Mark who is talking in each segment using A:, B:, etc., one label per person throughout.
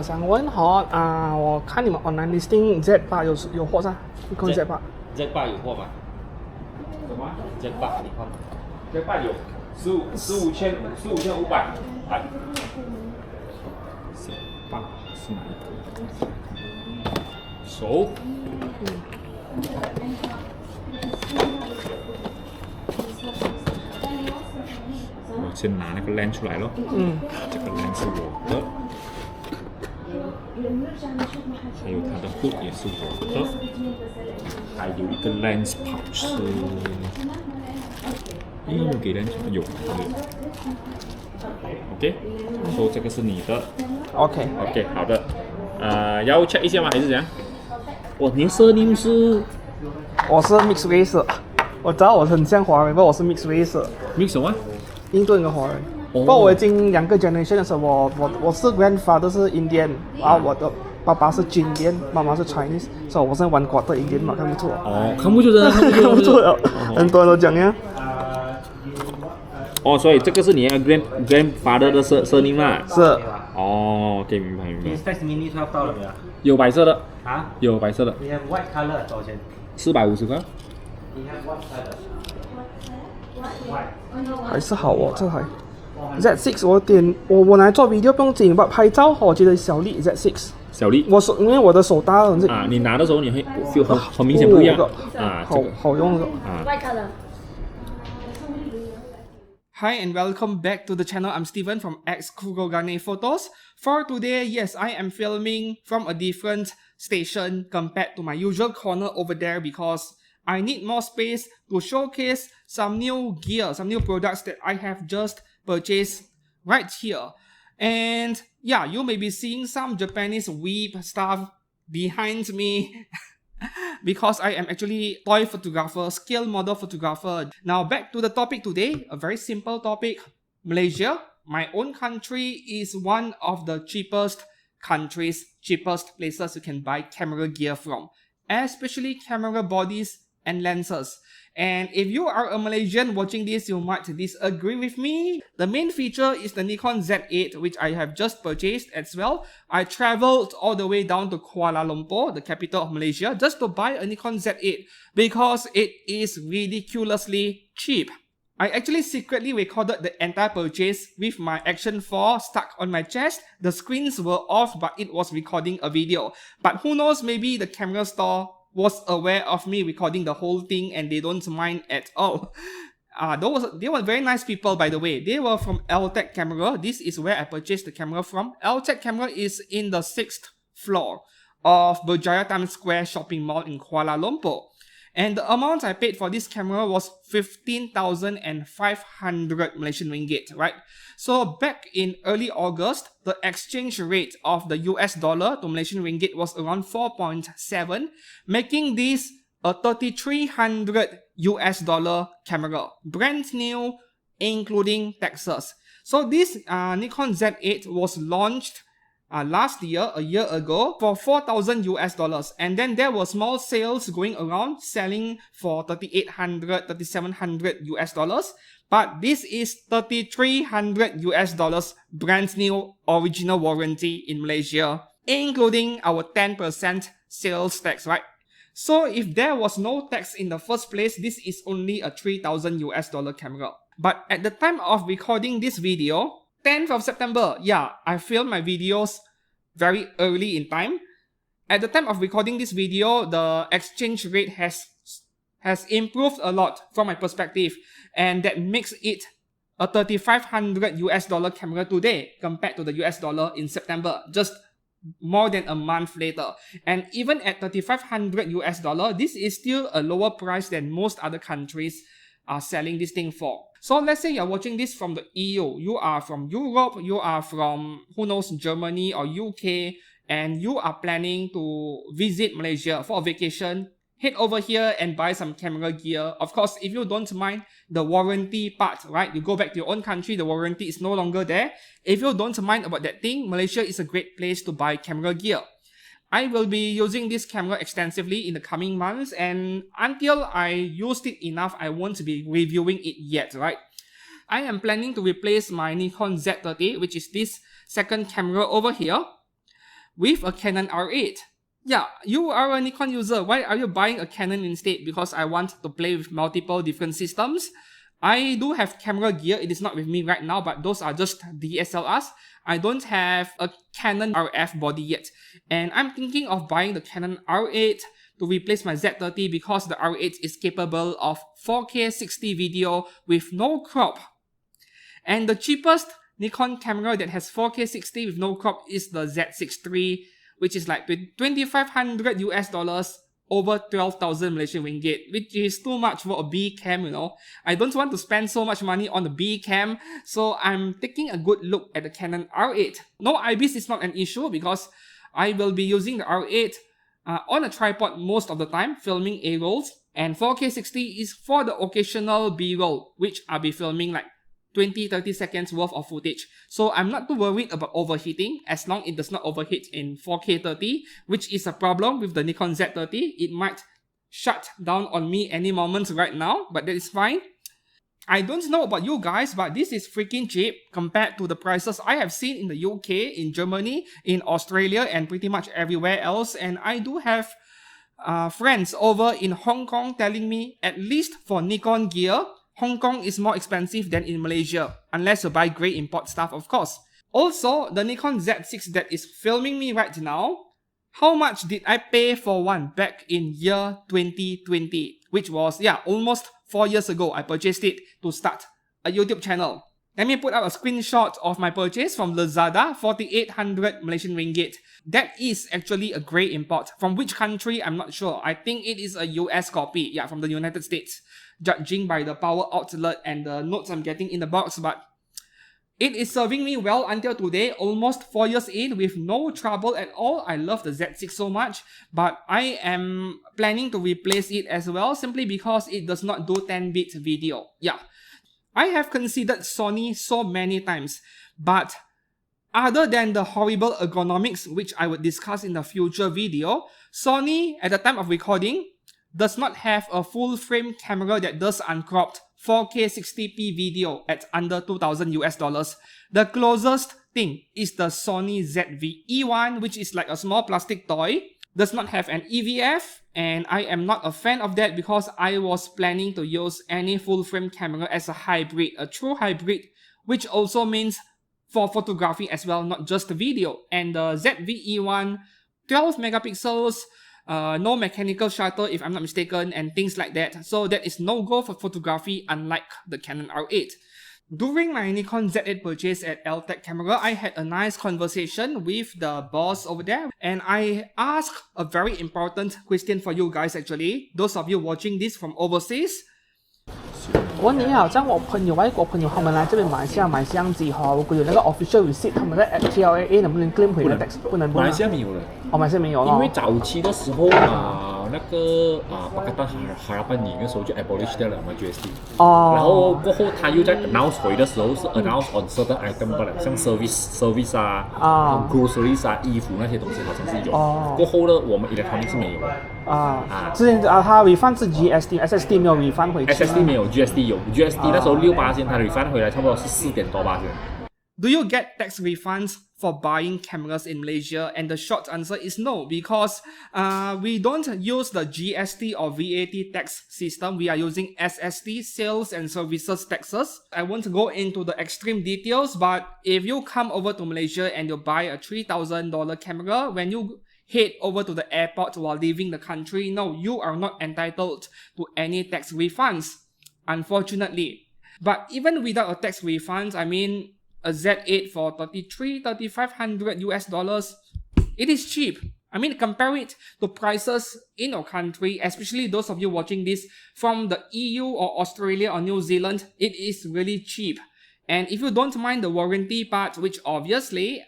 A: 想问我看你们 online listing Z8有货噻？Nikon Z8。
B: Z8有货吗？什么？Z8你看，Z8有15,500，来。Z8是哪一个？手。我先拿那个 lens 出来咯。这个 lens 是我的，还有它的 hood 也是我的，还有一个 lens 跑是，有给 lens 有，OK， 说这个是你的
A: OK，
B: 好的，要 check 一下吗？还是怎样？你的surname是？
A: 我是 mixed race， 我知道我很像华人，不过我是 mixed race。mix
B: 什么？
A: 印度人跟华人。不过我已经2个 generation 的时候，我是 grandfather 是 Indian， 然后我的爸爸是 Indian， 妈妈是 Chinese， 所以我现在1 quarter Indian 嘛，看不出我。
B: 看不出的，
A: 看不出了，很多人都讲呀。
B: 所以这个是你的 grandfather 的surname啦。
A: 是。
B: 可以明白。
C: Specs Mini 12到了没有？
B: 有白色的。有白色的。
C: We have white color 多少钱
B: ？450块。
C: We have white color。
A: 还是好哦，这台 Z6 我拿来做 video 不用紧，拍照我觉得小粒 Z6。
B: 小粒。
A: 因为我的手大了。
B: 你拿的时候你会 feel 很明显不一样。
A: 好用的。
D: White color。Hi
A: and welcome back to the channel. I'm Steven from X-Kurogane Photos. For today, yes, I am filming from a different station compared to my usual corner over there because I need more space to showcase some new gear, some new products that I have just purchased right here. And yeah, you may be seeing some Japanese weeb stuff behind me because I am actually toy photographer, scale model photographer. Now back to the topic today, a very simple topic. Malaysia, my own country, is one of the cheapest countries, cheapest places you can buy camera gear from, especially camera bodies and lenses. And if you are a Malaysian watching this, you might disagree with me. The main feature is the Nikon Z8, which I have just purchased as well. I traveled all the way down to Kuala Lumpur, the capital of Malaysia, just to buy a Nikon Z8 because it is ridiculously cheap. I actually secretly recorded the entire purchase with my Action 4 stuck on my chest. The screens were off, but it was recording a video. But who knows, maybe the camera store was aware of me recording the whole thing and they don't mind at all. They were very nice people, by the way. They were from L-Tech Camera. This is where I purchased the camera from. L-Tech Camera is in the 6th floor of Berjaya Times Square shopping mall in Kuala Lumpur. And the amount I paid for this camera was 15,500 Malaysian ringgit, right? So back in early August, the exchange rate of the US dollar to Malaysian ringgit was around 4.7, making this a 3,300 US dollar camera, brand new, including taxes. So this Nikon Z8 was launched last year, a year ago, for 4,000 US dollars. And then there were small sales going around, selling for 3,800, 3,700 US dollars. But this is 3,300 US dollars, brand new, original warranty in Malaysia, including our 10% sales tax, right? So if there was no tax in the first place, this is only a 3,000 US dollar camera. But at the time of recording this video, 10th of September, yeah, I filmed my videos very early in time. At the time of recording this video, the exchange rate has improved a lot from my perspective, and that makes it a 3,500 US dollar camera today compared to the US dollar in September, just more than a month later. And even at 3,500 US dollar, this is still a lower price than most other countries are selling this thing for. So let's say you're watching this from the EU, you are from Europe, you are from, who knows, Germany or UK, and you are planning to visit Malaysia for a vacation. Head over here and buy some camera gear. Of course, if you don't mind the warranty part, right? You go back to your own country, the warranty is no longer there. If you don't mind about that thing, Malaysia is a great place to buy camera gear. I will be using this camera extensively in the coming months, and until I used it enough, I won't be reviewing it yet, right? I am planning to replace my Nikon Z30, which is this second camera over here, with a Canon R8. Yeah, you are a Nikon user. Why are you buying a Canon instead? Because I want to play with multiple different systems. I do have camera gear. It is not with me right now, but those are just DSLRs. I don't have a Canon RF body yet. And I'm thinking of buying the Canon R8 to replace my Z30 because the R8 is capable of 4K 60 video with no crop. And the cheapest Nikon camera that has 4K 60 with no crop is the Z6 III, which is like $2,500 US, over 12,000 Malaysian ringgit, which is too much for a B cam, you know. I don't want to spend so much money on the B cam, so I'm taking a good look at the Canon R8. No IBIS is not an issue because I will be using the R8 on a tripod most of the time, filming A-rolls, and 4K 60 is for the occasional B-roll, which I'll be filming like 20-30 seconds worth of footage. So I'm not too worried about overheating as long as it does not overheat in 4K 30, which is a problem with the Nikon Z30. It might shut down on me any moment right now, but that is fine. I don't know about you guys, but this is freaking cheap compared to the prices I have seen in the UK, in Germany, in Australia, and pretty much everywhere else. And I do have friends over in Hong Kong telling me, at least for Nikon gear, Hong Kong is more expensive than in Malaysia, unless you buy grey import stuff, of course. Also, the Nikon Z6 that is filming me right now, how much did I pay for one back in year 2020? Which was, yeah, almost 4 years ago. I purchased it to start a YouTube channel. Let me put out a screenshot of my purchase from Lazada, 4,800 Malaysian ringgit. That is actually a grey import. From which country, I'm not sure. I think it is a US copy, yeah, from the United States, judging by the power outlet and the notes I'm getting in the box, but it is serving me well until today, almost 4 years in with no trouble at all. I love the Z6 so much, but I am planning to replace it as well simply because it does not do 10-bit video. Yeah, I have considered Sony so many times, but other than the horrible ergonomics, which I would discuss in the future video, Sony, at the time of recording, does not have a full frame camera that does uncropped 4K 60p video at under 2,000 US. The closest thing is the Sony ZV-E1, which is like a small plastic toy, does not have an EVF, and I am not a fan of that because I was planning to use any full frame camera as a hybrid, a true hybrid, which also means for photography as well, not just video. And the ZV-E1, 12 megapixels, no mechanical shutter if I'm not mistaken, and things like that. So that is no go for photography, unlike the Canon R8. During my Nikon Z8 purchase at LTech Camera, I had a nice conversation with the boss over there, and I asked a very important question for you guys actually, those of you watching this from overseas.
D: 我问你好像我朋友外国朋友他们来这边马来西亚买相机哈，如果有那个 official receipt， 他们在 TLAA 能不能 claim 回来 tax？ 不能，
B: 马来西亚没有了。
D: 哦，马来西亚没有了。
B: 因为早期的时候那个巴格达哈拉班尼的时候就 abolish 掉了嘛 GST。哦。然后过后他又在 announce 回的时候是 announce on certain item 罢了，像 service groceries 衣服那些东西好像是有。哦。过后呢，我们 electronic 是没有。
D: 之前他 refund 是 GST，SSD 没有 refund 回去。
B: SSD 没有 ，GST 有 ，GST 那时候6%，他 refund 回来差不多是4点多%。
A: Do you get tax refunds for buying cameras in Malaysia? And the short answer is no, because we don't use the GST or VAT tax system. We are using SST, sales and services taxes. I won't go into the extreme details, but if you come over to Malaysia and you buy a $3,000 camera, when you head over to the airport while leaving the country, no, you are not entitled to any tax refunds, unfortunately. But even without a tax refund, I mean, a Z8 for $3,500 US, it is cheap. I mean, compare it to prices in your country, especially those of you watching this from the EU or Australia or New Zealand, it is really cheap. And if you don't mind the warranty part, which obviously,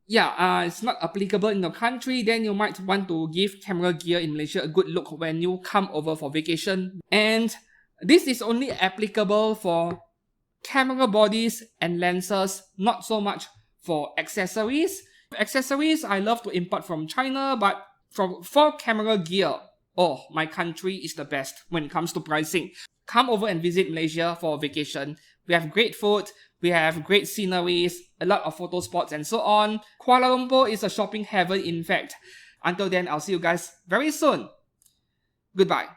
A: it's not applicable in your country, then you might want to give camera gear in Malaysia a good look when you come over for vacation. And this is only applicable for camera bodies and lenses, not so much for accessories. Accessories, I love to import from China, but for camera gear, my country is the best when it comes to pricing. Come over and visit Malaysia for vacation. We have great food, we have great sceneries, a lot of photo spots and so on. Kuala Lumpur is a shopping heaven in fact. Until then, I'll see you guys very soon. Goodbye.